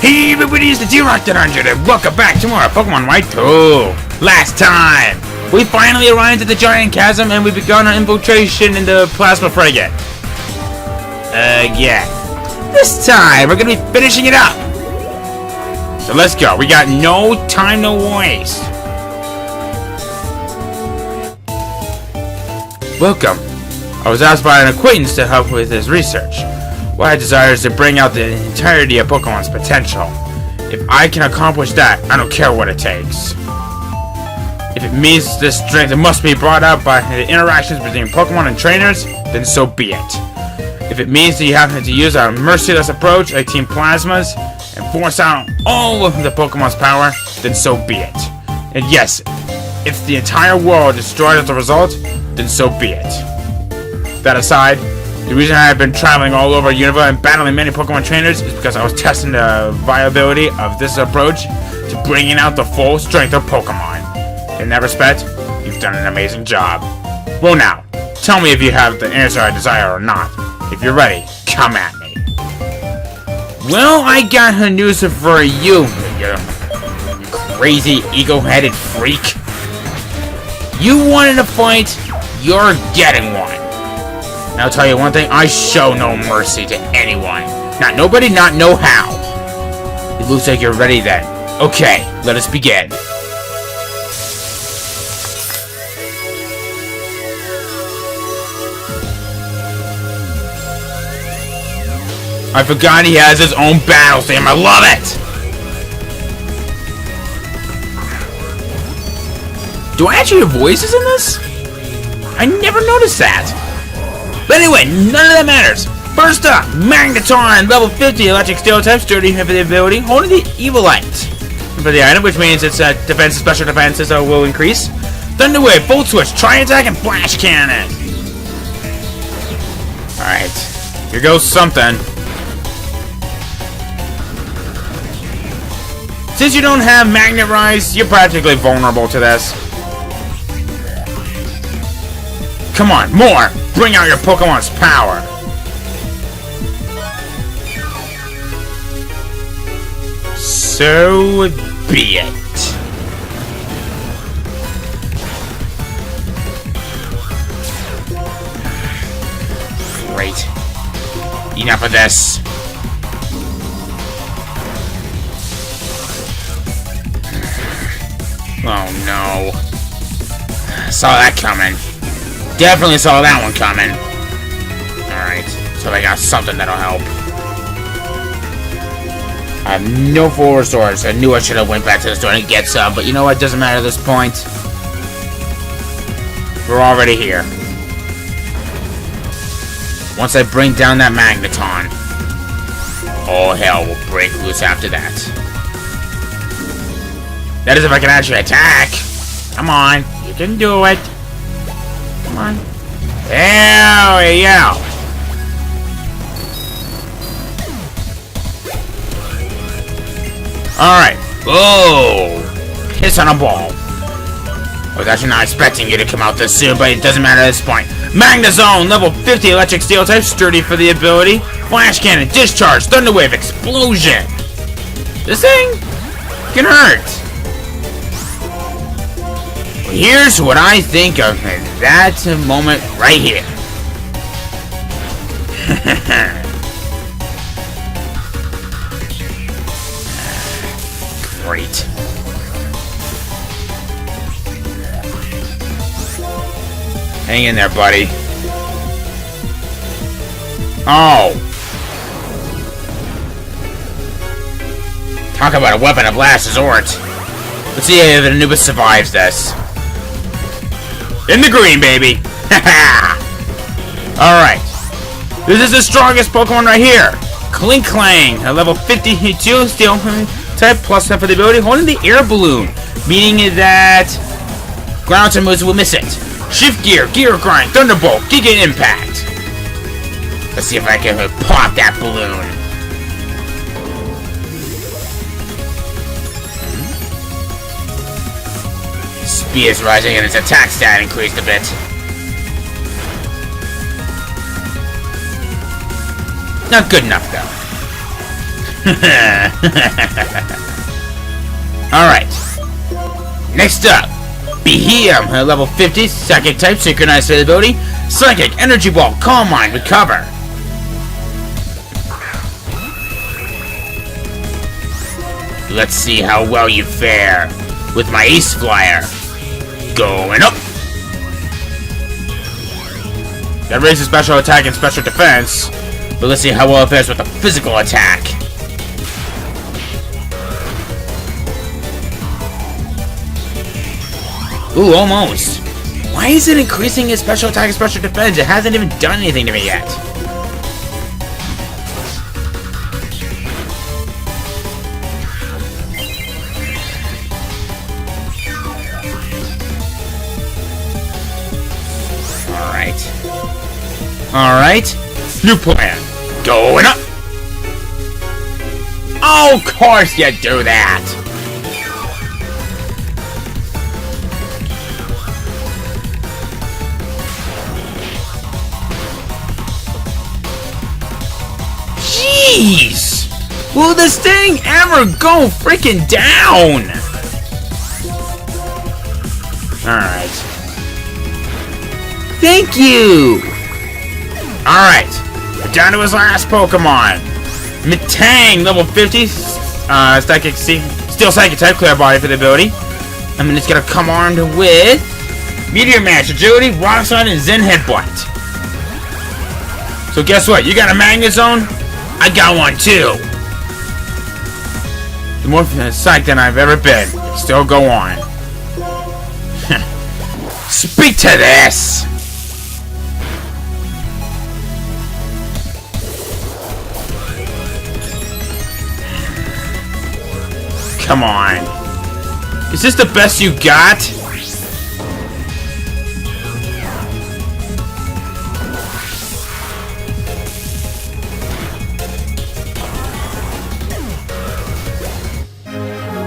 Hey everybody, it's the T-Rock100 and welcome back to more Pokemon White 2. Last time, we finally arrived at the Giant Chasm and we begun our infiltration in the Plasma Frigate. Again. This time, we're gonna be finishing it up. So let's go, we got no time to waste. Welcome. I was asked by an acquaintance to help with his research. What I desire is to bring out the entirety of Pokemon's potential. If I can accomplish that, I don't care what it takes. If it means this strength must be brought out by the interactions between Pokemon and trainers, then so be it. If it means that you have to use a merciless approach like Team Plasma's and force out all of the Pokemon's power, then so be it. And yes, if the entire world is destroyed as a result, then so be it. That aside, the reason I have been traveling all over Unova and battling many Pokemon trainers is because I was testing the viability of this approach to bringing out the full strength of Pokemon. In that respect, you've done an amazing job. Well now, tell me if you have the answer I desire or not. If you're ready, come at me. Well, I got her news for you, you crazy ego-headed freak. You wanted a fight, you're getting one. And I'll tell you one thing, I show no mercy to anyone. Not nobody, not no how. It looks like you're ready then. Okay, let us begin. I forgot he has his own battle theme, I love it! Do I actually hear voices in this? I never noticed that. But anyway, none of that matters. First up, Magneton, level 50, electric steel type, sturdy for the ability, holding the Evilite for the item, which means its defense, special defenses will increase. Thunder Wave, Volt Switch, Tri-Attack, and Flash Cannon. Alright, here goes something. Since you don't have Magnet Rise, you're practically vulnerable to this. Come on, more! Bring out your Pokemon's power! So be it. Great. Enough of this. Oh no. Saw that coming. Definitely saw that one coming. Alright, so I got something that'll help. I have no full restores. I knew I should have went back to the store and get some, but you know what? Doesn't matter at this point. We're already here. Once I bring down that Magneton, all hell will break loose after that. That is if I can actually attack. Come on, you can do it. Come on. There we go. Alright. Oh! Piss on a ball. I was actually not expecting you to come out this soon, but it doesn't matter at this point. Magnezone, level 50, electric steel type, sturdy for the ability. Flash Cannon, Discharge, Thunder Wave, Explosion. This thing can hurt. Here's what I think of that moment right here. Great. Hang in there, buddy. Oh. Talk about a weapon of last resort. Let's see if Anubis survives this. In the green, baby! Alright. This is the strongest Pokemon right here. Clink Clang, a level 52 steel type, plus 10 for the ability, holding the air balloon, meaning that ground type moves will miss it. Shift Gear, Gear Grind, Thunderbolt, Giga Impact. Let's see if I can pop that balloon. Speed is rising and its attack stat increased a bit. Not good enough, though. Alright. Next up, Behem, level 50, Psychic type, synchronized ability, Psychic, Energy Ball, Calm Mind, Recover. Let's see how well you fare with my Ace Flyer. Going up. That raises special attack and special defense, but let's see how well it fares with the physical attack. Ooh, almost. Why is it increasing its special attack and special defense? It hasn't even done anything to me yet. Alright. New plan. Going up. Oh, of course you do that. Jeez! Will this thing ever go freaking down? Alright. Thank you! Alright. We're down to his last Pokemon. Metang, level 50. Psychic Steel Psychic type, clear body for the ability. I mean, it's gonna come armed with Meteor Mash, Agility, Rock Slide, and Zen Headbutt. So guess what? You got a Magnet Zone? I got one too. The more psyched than I've ever been. Still go on. Speak to this! Come on. Is this the best you got?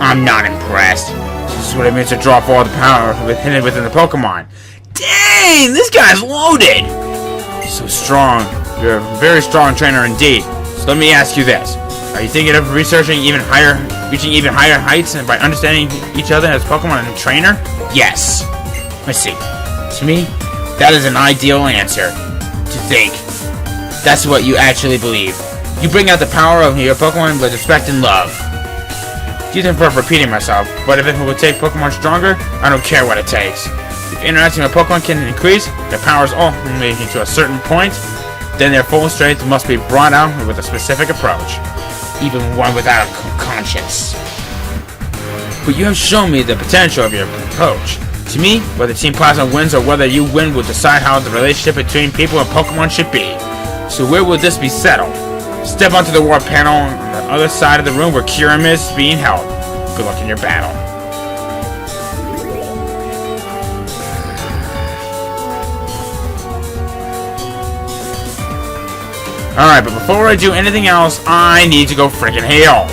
I'm not impressed. This is what it means to drop all the power hidden within the Pokemon. Dang! This guy's loaded! So strong. You're a very strong trainer indeed. So let me ask you this. Are you thinking of reaching even higher heights and by understanding each other as Pokemon and trainer? Yes. I see. To me, that is an ideal answer. To think. That's what you actually believe. You bring out the power of your Pokemon with respect and love. Excuse me for repeating myself, but if it will take Pokemon stronger, I don't care what it takes. If interacting with Pokemon can increase their powers only to a certain point, then their full strength must be brought out with a specific approach. Even one without a conscience. But you have shown me the potential of your approach. To me, whether Team Plasma wins or whether you win will decide how the relationship between people and Pokemon should be. So where will this be settled? Step onto the war panel on the other side of the room where Kyurem is being held. Good luck in your battle. Alright, but before I do anything else, I need to go freaking heal.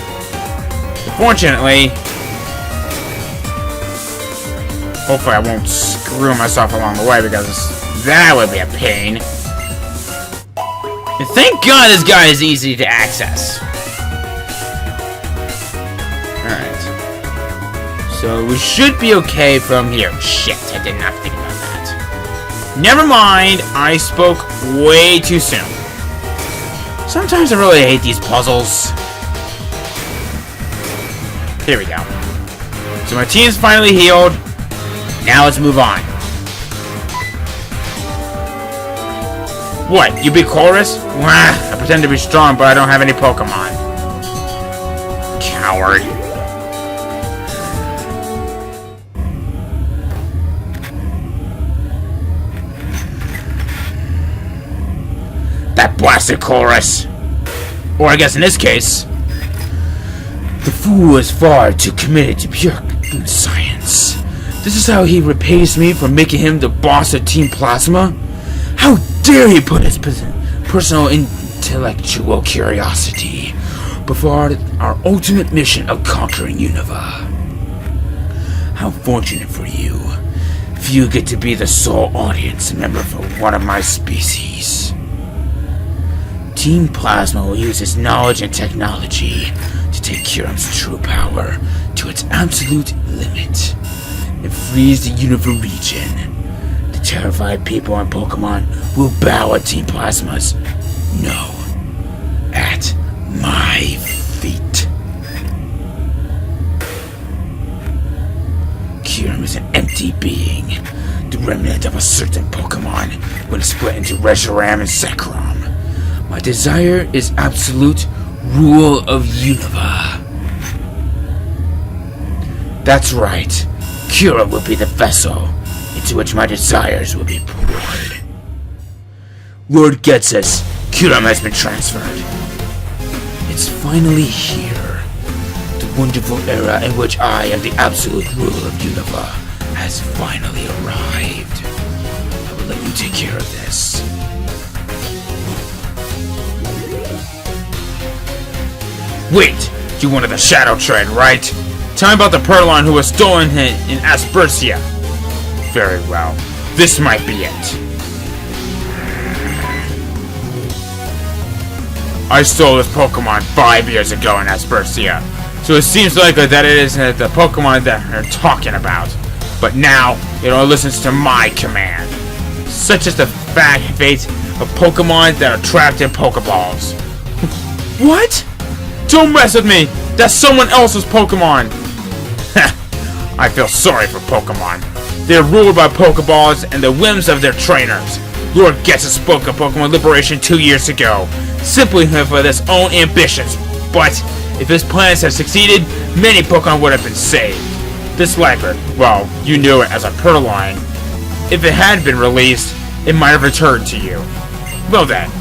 Fortunately, hopefully I won't screw myself along the way because that would be a pain. And thank God this guy is easy to access. Alright. So we should be okay from here. Shit, I did not think about that. Never mind, I spoke way too soon. Sometimes I really hate these puzzles. Here we go. So my team's finally healed. Now let's move on. What? You beat Colress? Wah, I pretend to be strong, but I don't have any Pokemon. Coward. That blasted Colress. Or I guess in this case, the fool is far too committed to pure science. This is how he repays me for making him the boss of Team Plasma? How dare he put his personal intellectual curiosity before our ultimate mission of conquering Unova. How fortunate for you if you get to be the sole audience member for one of my species. Team Plasma will use its knowledge and technology to take Kyurem's true power to its absolute limit and freeze the Unova region. The terrified people and Pokemon will bow at Team Plasma's no, at my feet. Kyurem is an empty being, the remnant of a certain Pokemon when split into Reshiram and Zekrom. My desire is absolute rule of Unova. That's right. Kyurem will be the vessel into which my desires will be poured. Lord Getsus, Kyurem has been transferred. It's finally here. The wonderful era in which I am the absolute ruler of Unova has finally arrived. I will let you take care of this. Wait! You wanted the Shadow Tread, right? Tell me about the Purloin who was stolen in Aspersia. Very well. This might be it. I stole this Pokemon 5 years ago in Aspersia, so it seems likely that it is the Pokemon that they're talking about. But now, it only listens to my command. Such is the fate of Pokemon that are trapped in Pokeballs. What? Don't mess with me! That's someone else's Pokemon! I feel sorry for Pokemon. They're ruled by Pokeballs and the whims of their trainers. Lord Getsus spoke of Pokemon Liberation 2 years ago, simply for his own ambitions. But if his plans had succeeded, many Pokemon would have been saved. This Labyrinth, well, you knew it as a Purloin. If it had been released, it might have returned to you. Well then,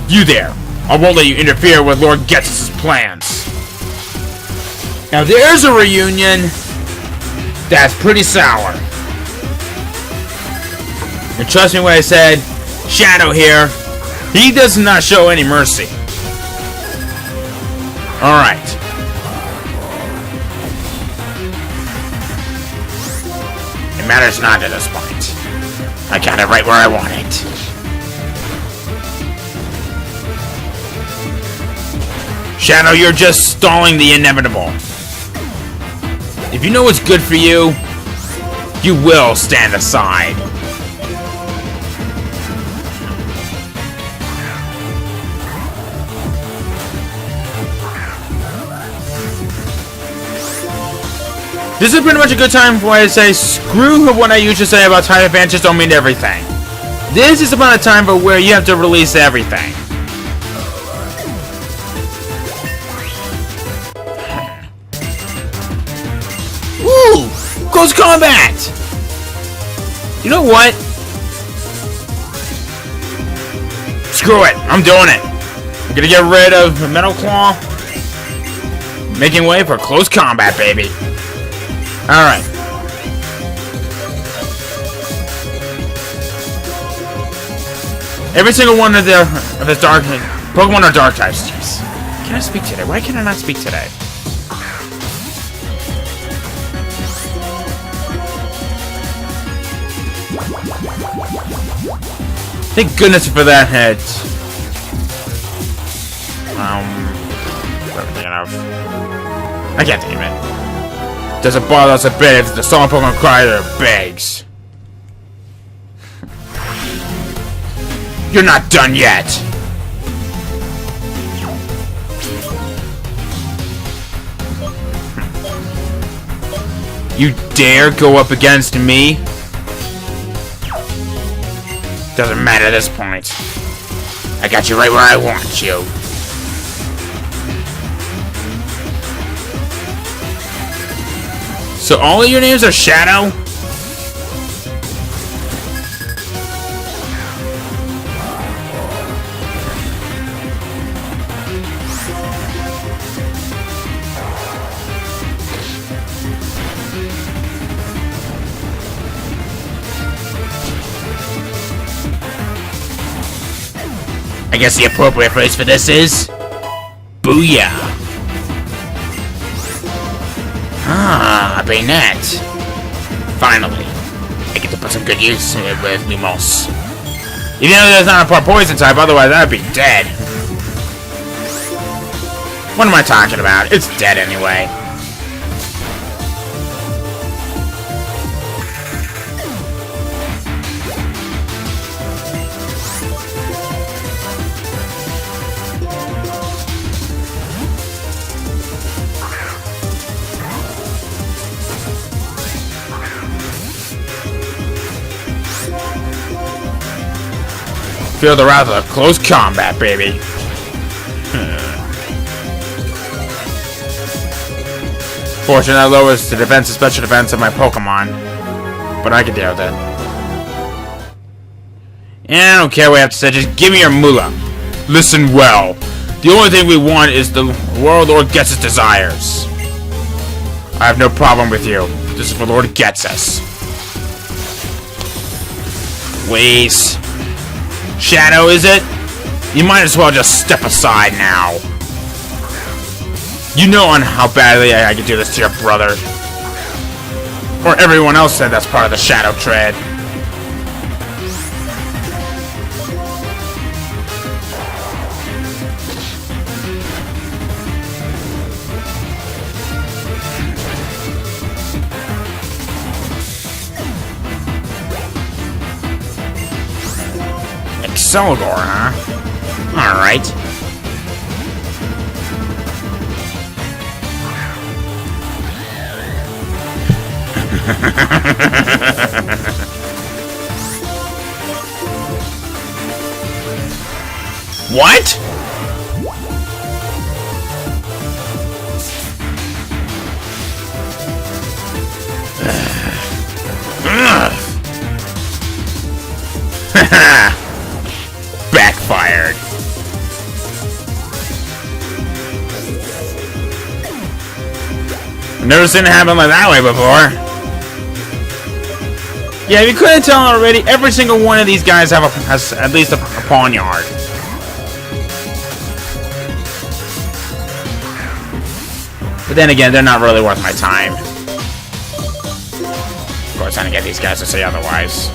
you there. I won't let you interfere with Lord Getsus' plans. Now there's a reunion that's pretty sour. And trust me when I said, Shadow here, he does not show any mercy. Alright. It matters not at this point. I got it right where I want it. Shadow, you're just stalling the inevitable. If you know what's good for you, you will stand aside. This is pretty much a good time for me to say screw what I usually say about type advantages don't mean everything. This is about a time for where you have to release everything. Woo! Close combat! You know what? Screw it! I'm doing it! I'm gonna get rid of Metal Claw. Making way for close combat, baby. Alright. Every single one of the dark Pokemon are dark types. Jeez. Can I speak today? Why can I not speak today? Thank goodness for that head. What am I thinking of? I can't think of it. Doesn't bother us a bit if the song Pokemon cries or begs. You're not done yet! You dare go up against me? Doesn't matter at this point. I got you right where I want you. So all of your names are Shadow? I guess the appropriate phrase for this is Booyah! Ah, a Bayonet. Finally, I get to put some good use in it with Lumos. Even though there's not a part poison type, otherwise I'd be dead. What am I talking about? It's dead anyway. Feel the wrath of close combat, baby. Fortunately, that lowers the defense and special defense of my Pokemon. But I can deal with it. And I don't care what I have to say, just give me your moolah. Listen well. The only thing we want is the world Lord gets his desires. I have no problem with you. This is what Lord gets us. Please. Shadow, is it? You might as well just step aside now. You know on how badly I could do this to your brother. Or everyone else said that's part of the Shadow Tread. Excelgor, huh? Alright. What? Backfired. Never seen it happen like that way before. Yeah, if you couldn't tell already, every single one of these guys has at least a pawn yard. But then again, they're not really worth my time. Of course, I didn't get these guys to say otherwise.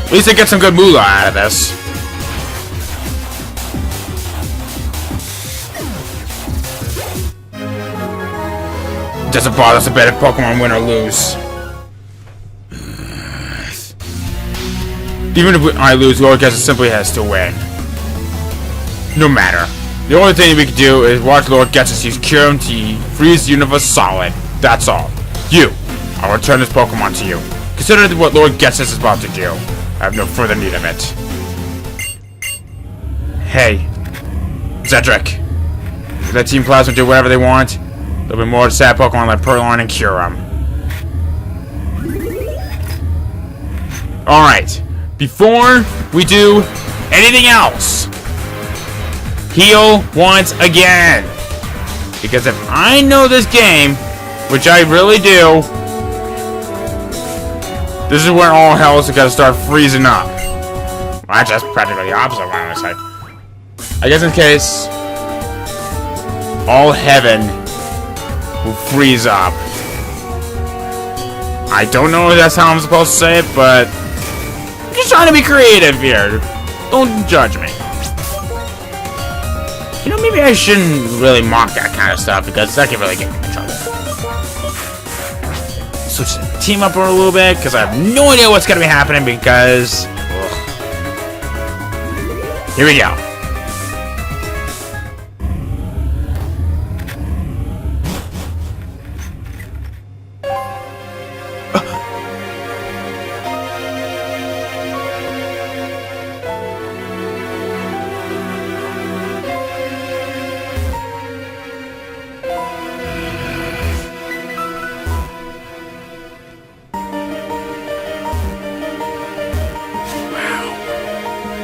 At least I get some good moolah out of this. Doesn't bother us a bit if Pokemon win or lose. Even if I lose, Lord Gessler simply has to win. No matter. The only thing we can do is watch Lord Gessler use Kyurem to freeze the universe solid. That's all. You, I'll return this Pokemon to you. Consider what Lord Gessler is about to do. I have no further need of it. Hey, Zedric. Let Team Plasma do whatever they want. There'll be more sad Pokemon like Purloin and Kyurem. Alright. Before we do anything else, heal once again. Because if I know this game, which I really do, this is where all hell is gonna start freezing up. Well, that's just practically the opposite of what I'm gonna say. I guess in case all heaven will freeze up. I don't know if that's how I'm supposed to say it, but I'm just trying to be creative here. Don't judge me. You know, maybe I shouldn't really mock that kind of stuff because that can really get me in trouble. Switch the team up a little bit because I have no idea what's going to be happening because... Ugh. Here we go.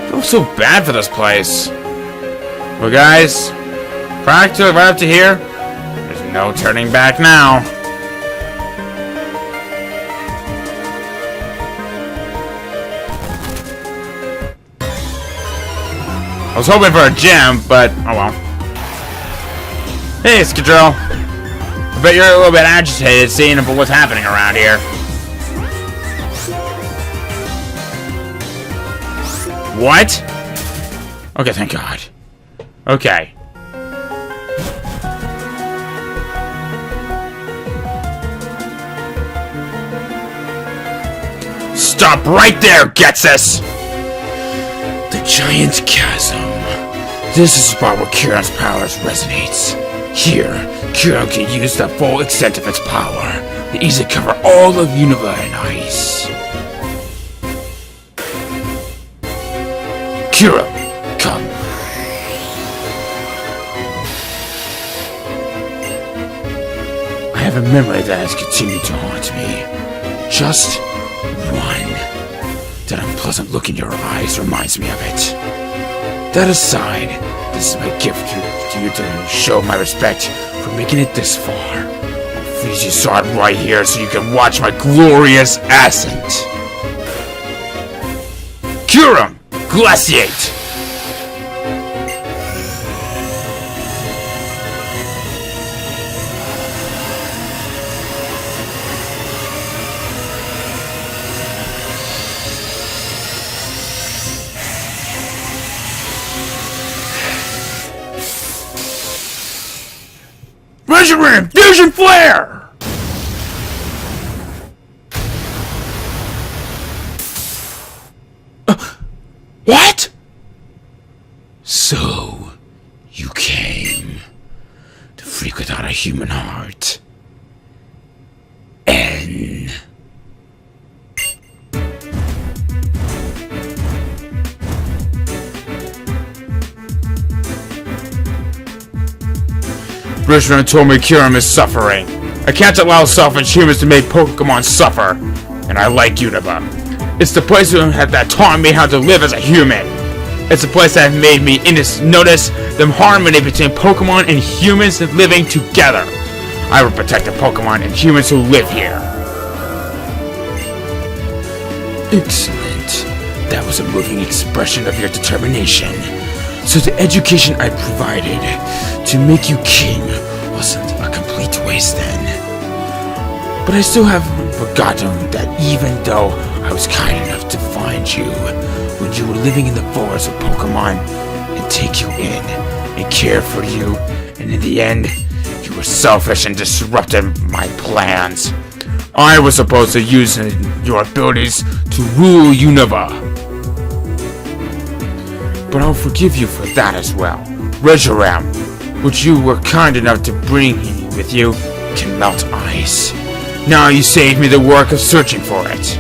I'm so bad for this place. Well, guys, practically right up to here, there's no turning back now. I was hoping for a gem, but oh well. Hey, Skadrill. I bet you're a little bit agitated seeing what's happening around here. What? Okay, thank God. Okay. Stop right there, Getsus! The Giant Chasm. This is the spot where Kieran's powers resonates. Here, Kieran can use the full extent of its power to easily cover all of Unova in ice. Kieran, come. I have a memory that has continued to haunt me. Just one. That unpleasant look in your eyes reminds me of it. That aside, this is my gift to you to show my respect for making it this far. Please, you saw it right here so you can watch my glorious ascent. Curum! Glaciate! Measuring fusion flare! What? So, you came to freak without a human heart. N. Reshiram told me Kyurem is suffering. I can't allow selfish humans to make Pokemon suffer. And I like Unova. It's the place that taught me how to live as a human. It's the place that made me notice the harmony between Pokemon and humans living together. I will protect the Pokemon and humans who live here. Excellent. That was a moving expression of your determination. So the education I provided to make you king wasn't a complete waste then. But I still haven't forgotten that even though I was kind enough to find you when you were living in the forest of Pokemon and take you in and care for you, and in the end, you were selfish and disrupted my plans. I was supposed to use your abilities to rule Unova. But I'll forgive you for that as well. Reshiram, which you were kind enough to bring with you, can melt ice. Now you saved me the work of searching for it.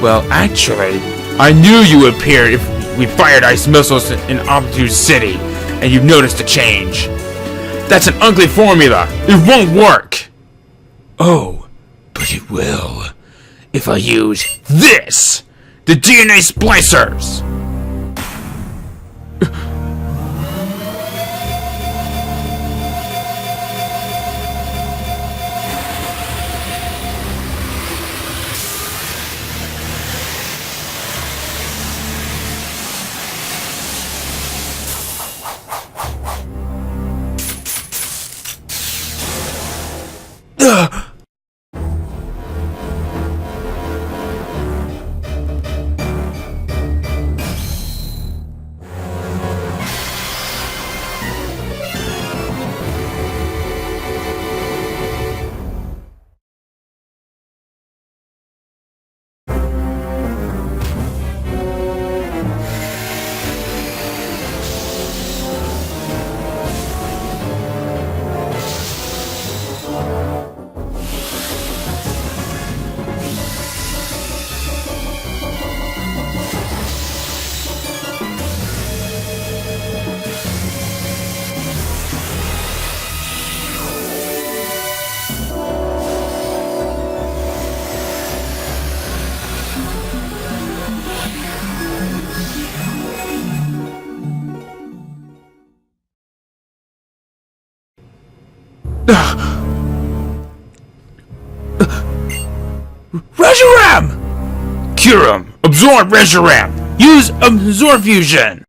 Well, actually, I knew you would appear if we fired ice missiles in Obtuse City, and you noticed a change. That's an ugly formula. It won't work. Oh, but it will. If I use this! The DNA splicers! Reshiram! Kyurem, absorb Reshiram! Use Absorb Fusion!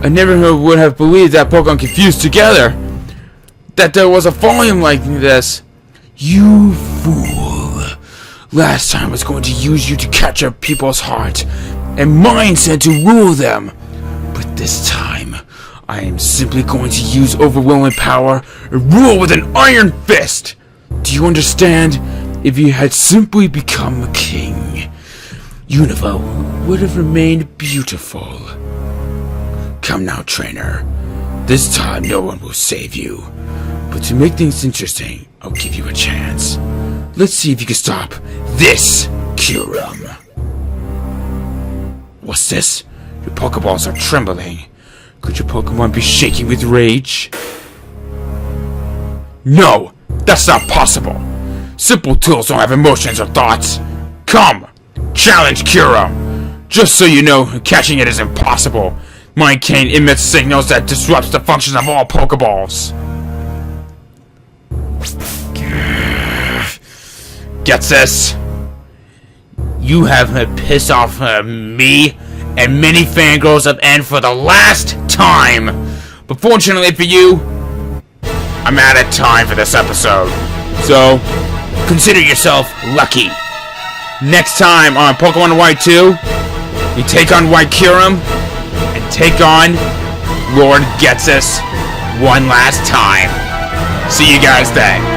I never would have believed that Pokemon could fuse together. That there was a volume like this. You fool. Last time I was going to use you to capture people's heart and mindset to rule them. But this time, I am simply going to use overwhelming power and rule with an iron fist. Do you understand? If you had simply become a king, Unova would have remained beautiful. Come now, trainer. This time no one will save you. But to make things interesting, I'll give you a chance. Let's see if you can stop this Kyurem. What's this? Your Pokeballs are trembling. Could your Pokemon be shaking with rage? No! That's not possible! Simple tools don't have emotions or thoughts. Come! Challenge Kyurem! Just so you know, catching it is impossible. My cane emits signals that disrupts the functions of all Pokeballs. Gets this? You have pissed off me and many fangirls of N for the last time. But fortunately for you, I'm out of time for this episode. So, consider yourself lucky. Next time on Pokemon White 2, you take on White Kyurem and take on Lord Getsus one last time. See you guys then.